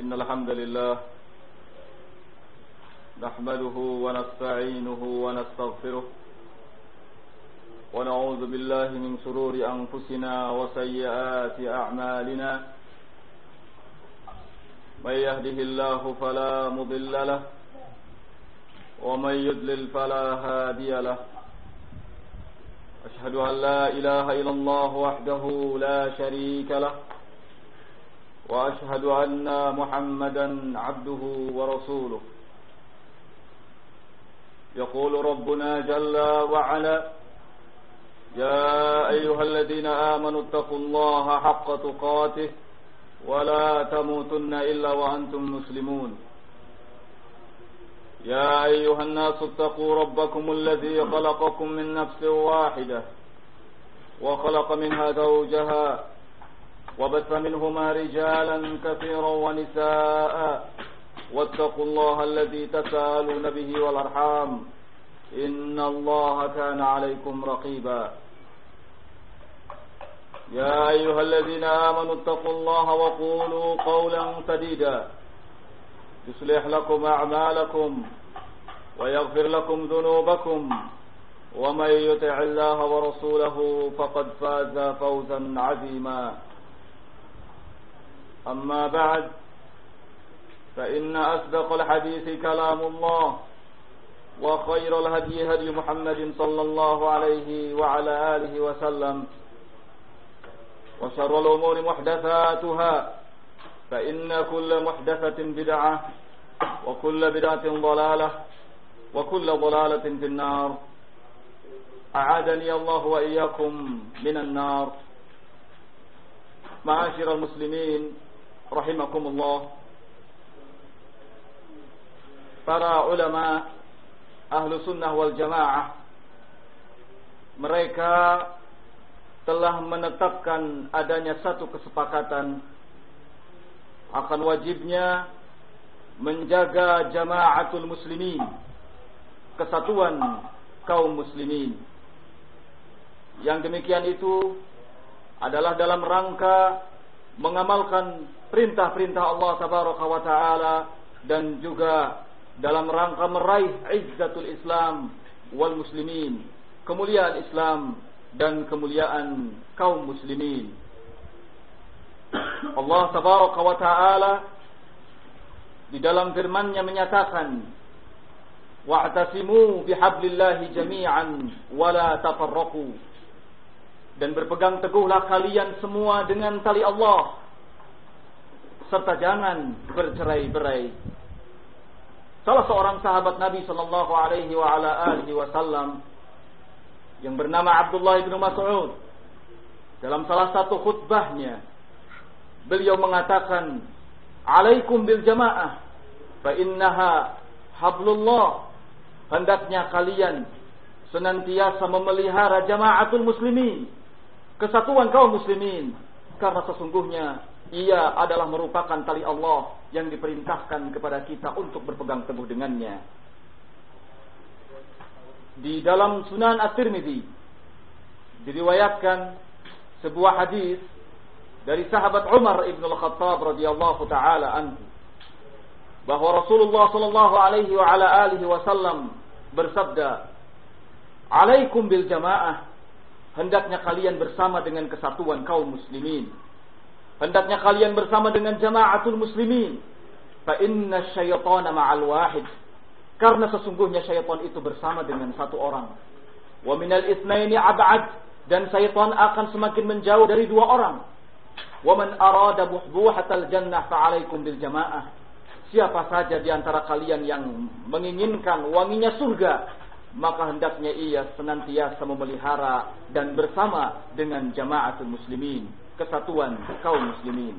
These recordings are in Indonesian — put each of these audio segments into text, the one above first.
إن الحمد لله نحمده ونستعينه ونستغفره ونعوذ بالله من شرور أنفسنا وسيئات أعمالنا من يهده الله فلا مضل له ومن يضلل فلا هادي له أشهد أن لا إله إلا الله وحده لا شريك له وأشهد أن محمدا عبده ورسوله يقول ربنا جل وعلا يا أيها الذين آمنوا اتقوا الله حق تقاته ولا تموتن إلا وأنتم مسلمون يا أيها الناس اتقوا ربكم الذي خلقكم من نفس واحدة وخلق منها زوجها وبث منهما رجالا كثيرا ونساء واتقوا الله الذي تساءلون به والأرحام إن الله كان عليكم رقيبا يا أيها الذين آمنوا اتقوا الله وقولوا قولا سديدا يصلح لكم أعمالكم ويغفر لكم ذنوبكم ومن يطع الله ورسوله فقد فاز فوزا عظيما أما بعد فإن أصدق الحديث كلام الله وخير الهدي هدي محمد صلى الله عليه وعلى آله وسلم وشر الأمور محدثاتها فإن كل محدثة بدعة وكل بدعة ضلالة وكل ضلالة في النار أعاذني الله وإياكم من النار. معاشر المسلمين rahimakumullah. Para ulama ahlu sunnah wal jamaah, mereka telah menetapkan adanya satu kesepakatan akan wajibnya menjaga jamaatul muslimin, kesatuan kaum muslimin. Yang demikian itu adalah dalam rangka mengamalkan perintah-perintah Allah tabaraka wa taala dan juga dalam rangka meraih izzatul Islam wal muslimin, kemuliaan Islam dan kemuliaan kaum muslimin. Allah tabaraka wa taala di dalam firman-Nya menyatakan, wa'tasimu bihablillahi jami'an wa la tafarraqu, dan berpegang teguhlah kalian semua dengan tali Allah, serta jangan bercerai-berai. Salah seorang sahabat Nabi sallallahu alaihi wa ala alihi wasallam yang bernama Abdullah bin Mas'ud, dalam salah satu khutbahnya beliau mengatakan, "Alaikum bil jamaah fa innaha hablullah." Hendaknya kalian senantiasa memelihara jamaatul muslimin, kesatuan kaum muslimin, karena sesungguhnya ia adalah merupakan tali Allah yang diperintahkan kepada kita untuk berpegang teguh dengannya. Di dalam Sunan At-Tirmidzi diriwayatkan sebuah hadis dari sahabat Umar ibn al-Khattab radhiyallahu taala anhu, bahwa Rasulullah sallallahu alaihi wa ala alihi wasallam bersabda, "Alaikum bil jamaah." Hendaknya kalian bersama dengan kesatuan kaum muslimin. Hendaknya kalian bersama dengan jamaatul muslimin. Fa inna syaitana ma'al wahid. Karena sesungguhnya syaitan itu bersama dengan satu orang. Wa minal itsnaini ab'ad. Dan syaitan akan semakin menjauh dari dua orang. Wa man arada buhbuhatal jannah fa'alaikum bil jamaah. Siapa saja di antara kalian yang menginginkan wanginya surga, maka hendaknya ia senantiasa memelihara dan bersama dengan jamaatul muslimin, kesatuan kaum muslimin.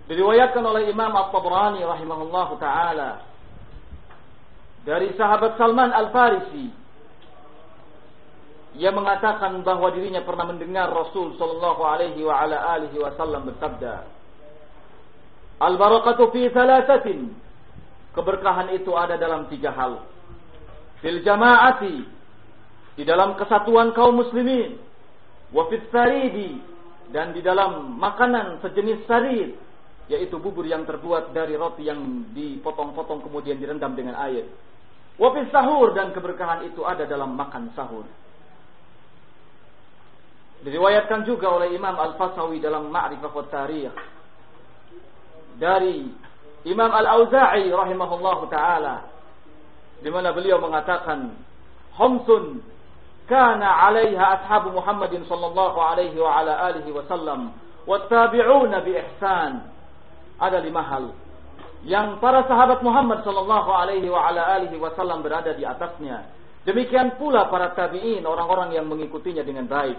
Diriwayatkan oleh Imam At-Tabrani rahimahullahu taala dari sahabat Salman Al-Farisi, ia mengatakan bahwa dirinya pernah mendengar Rasul sallallahu alaihi wa ala alihi wasallam bersabda, "Al-barakatu fi thalathatin." Keberkahan itu ada dalam tiga hal. Fil jama'ati, di dalam kesatuan kaum muslimin. Wa fit saridi, dan di dalam makanan sejenis sarid, yaitu bubur yang terbuat dari roti yang dipotong-potong kemudian direndam dengan air. Wa fis sahur, dan keberkahan itu ada dalam makan sahur. Diriwayatkan juga oleh Imam Al-Fasawi dalam Ma'rifah wa Tarikh dari Imam Al-Auza'i rahimahullahu taala, di mana beliau mengatakan, "Khamsun kana 'alaiha ashabu Muhammadin sallallahu alaihi wa ala alihi wasallam wattabi'una bi ihsan." Ada 5 hal yang para sahabat Muhammad sallallahu alaihi wa ala alihi wasallam berada di atasnya. Demikian pula para tabi'in, orang-orang yang mengikutinya dengan baik.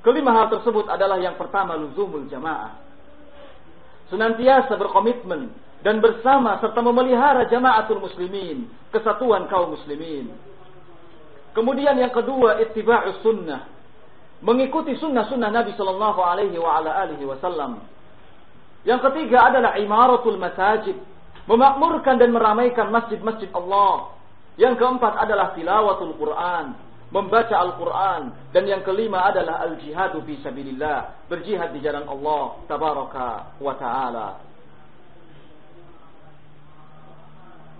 Kelima hal tersebut adalah yang pertama, luzumul jamaah. Senantiasa berkomitmen dan bersama serta memelihara jamaatul muslimin, kesatuan kaum muslimin. Kemudian yang kedua, ittiba'us sunnah, mengikuti sunnah-sunnah Nabi sallallahu alaihi wa ala alihi wasallam. Yang ketiga adalah imaratul masajid, memakmurkan dan meramaikan masjid-masjid Allah. Yang keempat adalah tilawatul Quran, membaca Al-Quran. Dan yang kelima adalah al-jihadu fi sabilillah, berjihad di jalan Allah tabaraka wa ta'ala.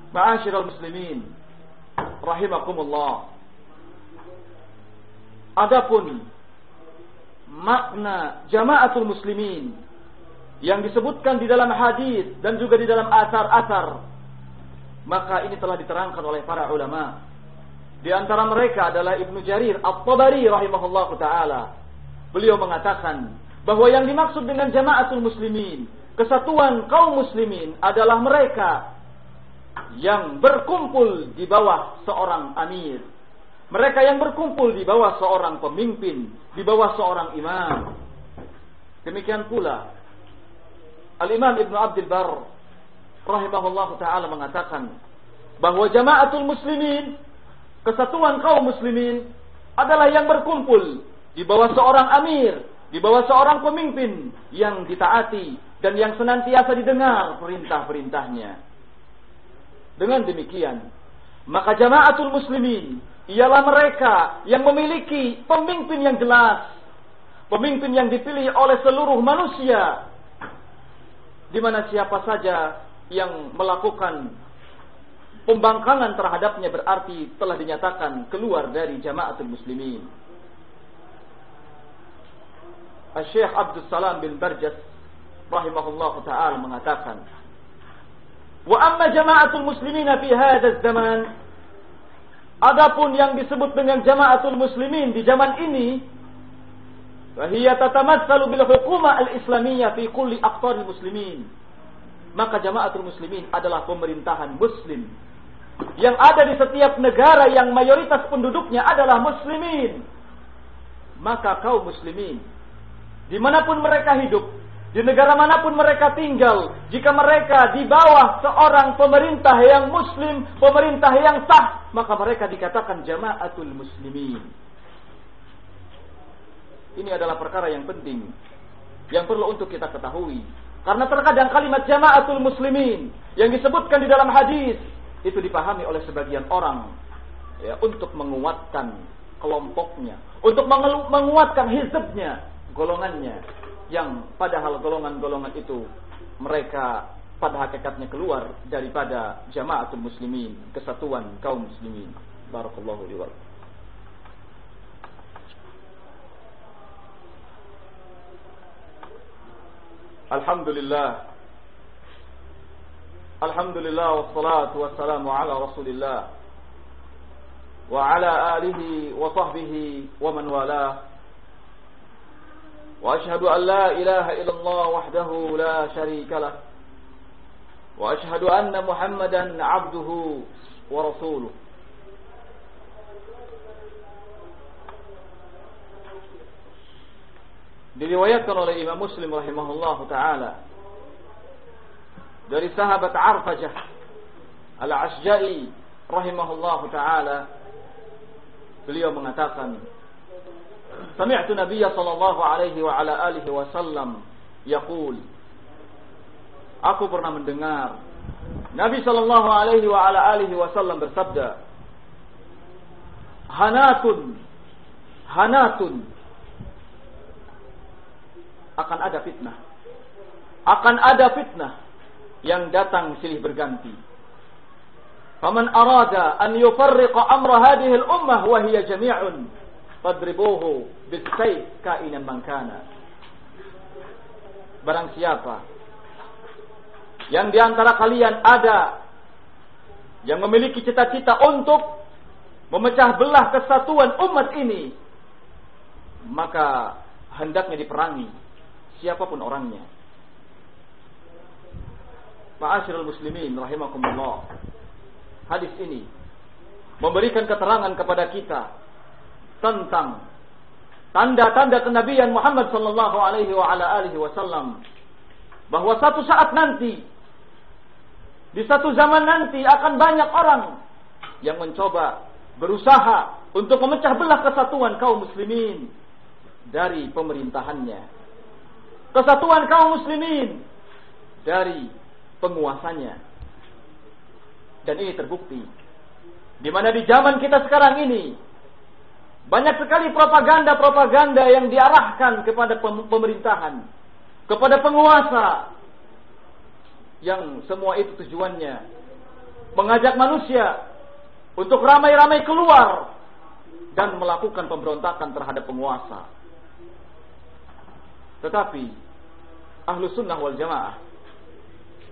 Ma'asyiral muslimin rahimakumullah. Adapun makna jamaatul muslimin yang disebutkan di dalam hadis dan juga di dalam asar-asar, maka ini telah diterangkan oleh para ulama. Di antara mereka adalah Ibnu Jarir At-Tabari rahimahullahu taala. Beliau mengatakan bahwa yang dimaksud dengan jamaatul muslimin, kesatuan kaum muslimin, adalah mereka yang berkumpul di bawah seorang amir, mereka yang berkumpul di bawah seorang pemimpin, di bawah seorang imam. Demikian pula Al-Imam Ibnu Abdul Barr rahimahullahu ta'ala mengatakan bahwa jamaatul muslimin, kesatuan kaum muslimin, adalah yang berkumpul di bawah seorang amir, di bawah seorang pemimpin yang ditaati dan yang senantiasa didengar perintah-perintahnya. Dengan demikian, maka jamaatul muslimin ialah mereka yang memiliki pemimpin yang jelas, pemimpin yang dipilih oleh seluruh manusia, di mana siapa saja yang melakukan pembangkangan terhadapnya berarti telah dinyatakan keluar dari jamaatul muslimin. Syekh Abdul Salam bin Barjas rahimahullahu ta'ala mengatakan, wa amma jamaatul muslimina fi hadzal zaman, adapun yang disebut dengan jamaatul muslimin di zaman ini, fahiya tatamatsalu bil hukumah al-islamiyyah fi kulli aqtaril muslimin. Maka jamaatul muslimin adalah pemerintahan muslim yang ada di setiap negara yang mayoritas penduduknya adalah muslimin. Maka kaum muslimin, dimanapun mereka hidup, di negara manapun mereka tinggal, jika mereka di bawah seorang pemerintah yang muslim, pemerintah yang sah, maka mereka dikatakan jamaatul muslimin. Ini adalah perkara yang penting, yang perlu untuk kita ketahui. Karena terkadang kalimat jamaatul muslimin yang disebutkan di dalam hadis itu dipahami oleh sebagian orang ya, untuk menguatkan kelompoknya, untuk menguatkan hizbnya, golongannya, yang padahal golongan-golongan itu mereka pada hakikatnya keluar daripada jamaatul muslimin, kesatuan kaum muslimin. Barakallahu li wa lakum. Alhamdulillah, alhamdulillah, wassalatu wassalamu ala rasulillah wa ala alihi wa sahbihi wa man walah. Wa ashhadu an la ilaha illallah wahdahu la sharika lah, wa ashhadu anna Muhammadan abduhu wa rasuluh. Diriwayatkan oleh Imam Muslim rahimahullahu ta'ala dari sahabat Arfajah Al-Ashja'i rahimahullahu ta'ala, beliau mengatakan, sami'tu Nabiyya sallallahu alaihi wa ala alihi wasallam yaqul, aku pernah mendengar Nabi sallallahu alaihi wa ala alihi wasallam bersabda, hanatun, hanatun, akan ada fitnah. Akan ada fitnah yang datang silih berganti. Faman arada an yufarriqa amra hadhihi al-ummah wa hiya jami'un fadribuhu bis-sayf ka'inan man kana. Barang siapa yang di antara kalian ada yang memiliki cita-cita untuk memecah belah kesatuan umat ini, maka hendaknya diperangi siapapun orangnya. Ma'asyiral muslimin rahimakumullah. Hadis ini memberikan keterangan kepada kita tentang tanda-tanda kenabian Muhammad sallallahu alaihi wa ala alihi wasallam, bahwa satu saat nanti, di satu zaman nanti akan banyak orang yang mencoba berusaha untuk memecah belah kesatuan kaum muslimin dari pemerintahannya, kesatuan kaum muslimin dari penguasanya. Dan ini terbukti di mana di zaman kita sekarang ini banyak sekali propaganda-propaganda yang diarahkan kepada pemerintahan, kepada penguasa, yang semua itu tujuannya mengajak manusia untuk ramai-ramai keluar dan melakukan pemberontakan terhadap penguasa. Tetapi Ahlus Sunnah wal Jamaah,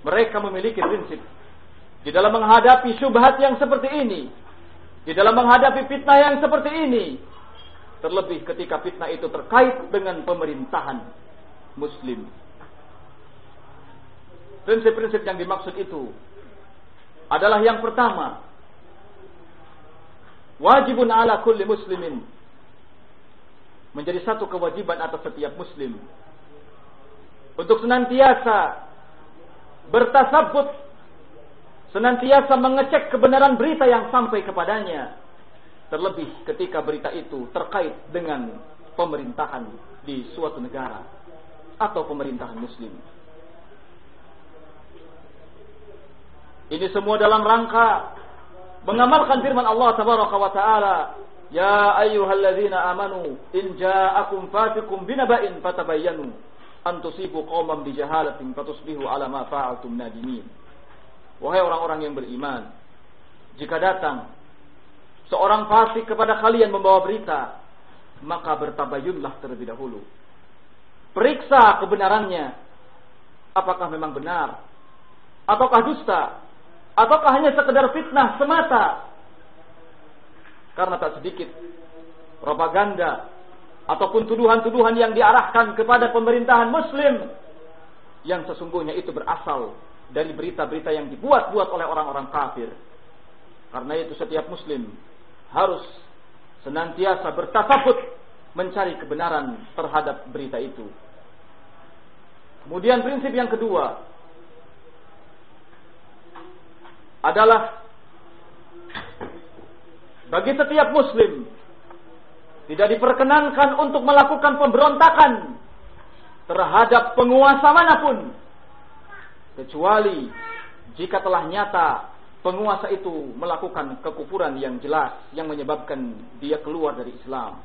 mereka memiliki prinsip di dalam menghadapi syubhat yang seperti ini, di dalam menghadapi fitnah yang seperti ini, terlebih ketika fitnah itu terkait dengan pemerintahan muslim. Prinsip-prinsip yang dimaksud itu adalah yang pertama, wajibun ala kulli muslimin, menjadi satu kewajiban atas setiap muslim untuk senantiasa bertasabbut, senantiasa mengecek kebenaran berita yang sampai kepadanya, terlebih ketika berita itu terkait dengan pemerintahan di suatu negara atau pemerintahan muslim. Ini semua dalam rangka mengamalkan firman Allah tabaraka wa taala, ya ayyuhalladzina amanu in ja'akum fasiqun binaba'in fatabayyanu an tusibu qauman bijahalatin fatusbihu ala ma fa'altum nadimin. Wahai orang-orang yang beriman, jika datang seorang fasik kepada kalian membawa berita, maka bertabayyunlah terlebih dahulu. Periksa kebenarannya, apakah memang benar, ataukah dusta, ataukah hanya sekedar fitnah semata. Karena tak sedikit propaganda ataupun tuduhan-tuduhan yang diarahkan kepada pemerintahan muslim yang sesungguhnya itu berasal dari berita-berita yang dibuat-buat oleh orang-orang kafir. Karena itu setiap muslim harus senantiasa bertasabut mencari kebenaran terhadap berita itu. Kemudian prinsip yang kedua adalah bagi setiap muslim tidak diperkenankan untuk melakukan pemberontakan terhadap penguasa manapun, kecuali jika telah nyata penguasa itu melakukan kekufuran yang jelas yang menyebabkan dia keluar dari Islam.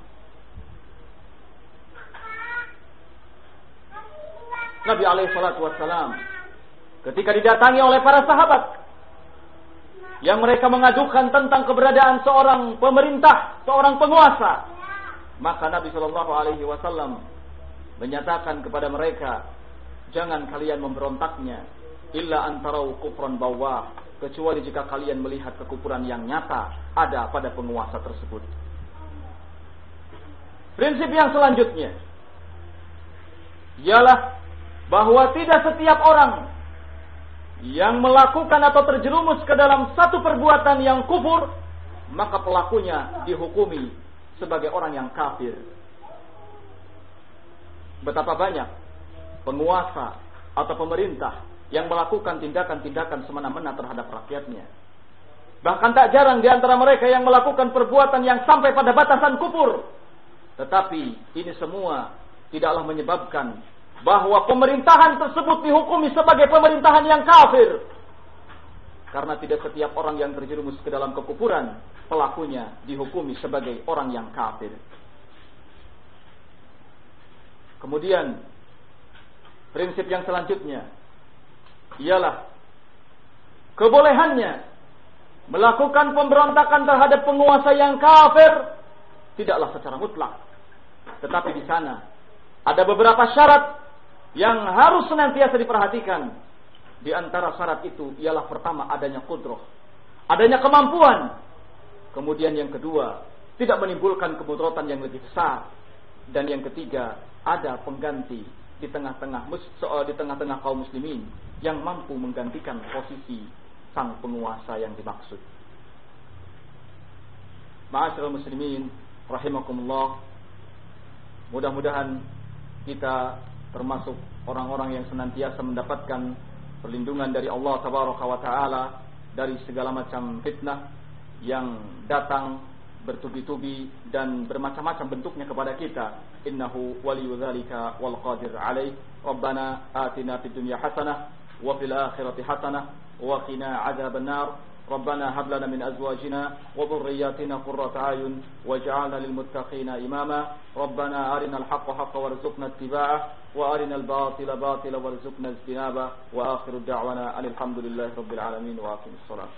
Nabi alaihi salatu wassalam ketika didatangi oleh para sahabat yang mereka mengadukan tentang keberadaan seorang pemerintah, seorang penguasa, maka Nabi sallallahu alaihi wasallam menyatakan kepada mereka, jangan kalian memberontaknya illa antarau kufran bawah, kecuali jika kalian melihat kekufuran yang nyata ada pada penguasa tersebut. Prinsip yang selanjutnya ialah bahwa tidak setiap orang yang melakukan atau terjerumus ke dalam satu perbuatan yang kufur, maka pelakunya dihukumi sebagai orang yang kafir. Betapa banyak penguasa atau pemerintah yang melakukan tindakan-tindakan semena-mena terhadap rakyatnya. Bahkan tak jarang di antara mereka yang melakukan perbuatan yang sampai pada batasan kufur. Tetapi ini semua tidaklah menyebabkan bahwa pemerintahan tersebut dihukumi sebagai pemerintahan yang kafir. Karena tidak setiap orang yang terjerumus ke dalam kekufuran, pelakunya dihukumi sebagai orang yang kafir. Kemudian Prinsip yang selanjutnya ialah kebolehannya melakukan pemberontakan terhadap penguasa yang kafir tidaklah secara mutlak. Tetapi di sana ada beberapa syarat yang harus senantiasa diperhatikan. Di antara syarat itu ialah pertama adanya qudrah, adanya kemampuan. Kemudian yang kedua, tidak menimbulkan kemudaratan yang lebih besar. Dan yang ketiga, ada pengganti di tengah-tengah kaum muslimin yang mampu menggantikan posisi sang penguasa yang dimaksud. Ma'asyiral muslimin rahimakumullah, mudah-mudahan kita termasuk orang-orang yang senantiasa mendapatkan perlindungan dari Allah tabaraka wa taala dari segala macam fitnah yang datang bertubi-tubi dan bermacam-macam bentuknya kepada kita. Innahu waliyyu dzalika wal qadir alaih. Rabbana atina fid dunya hasanah wa fil akhirati hasanah wa qina adzabannar. Rabbana hab lana min azwajina wa dhurriyyatina qurrata a'yun waj'alna lil muttaqina imama. Rabbana arinal haqqo haqqan warzuqna ittiba'ah wa arinal batila batilan warzuqna ijtinabah. Wa akhiru da'wana alhamdulillahi rabbil alamin wa aqimis salat.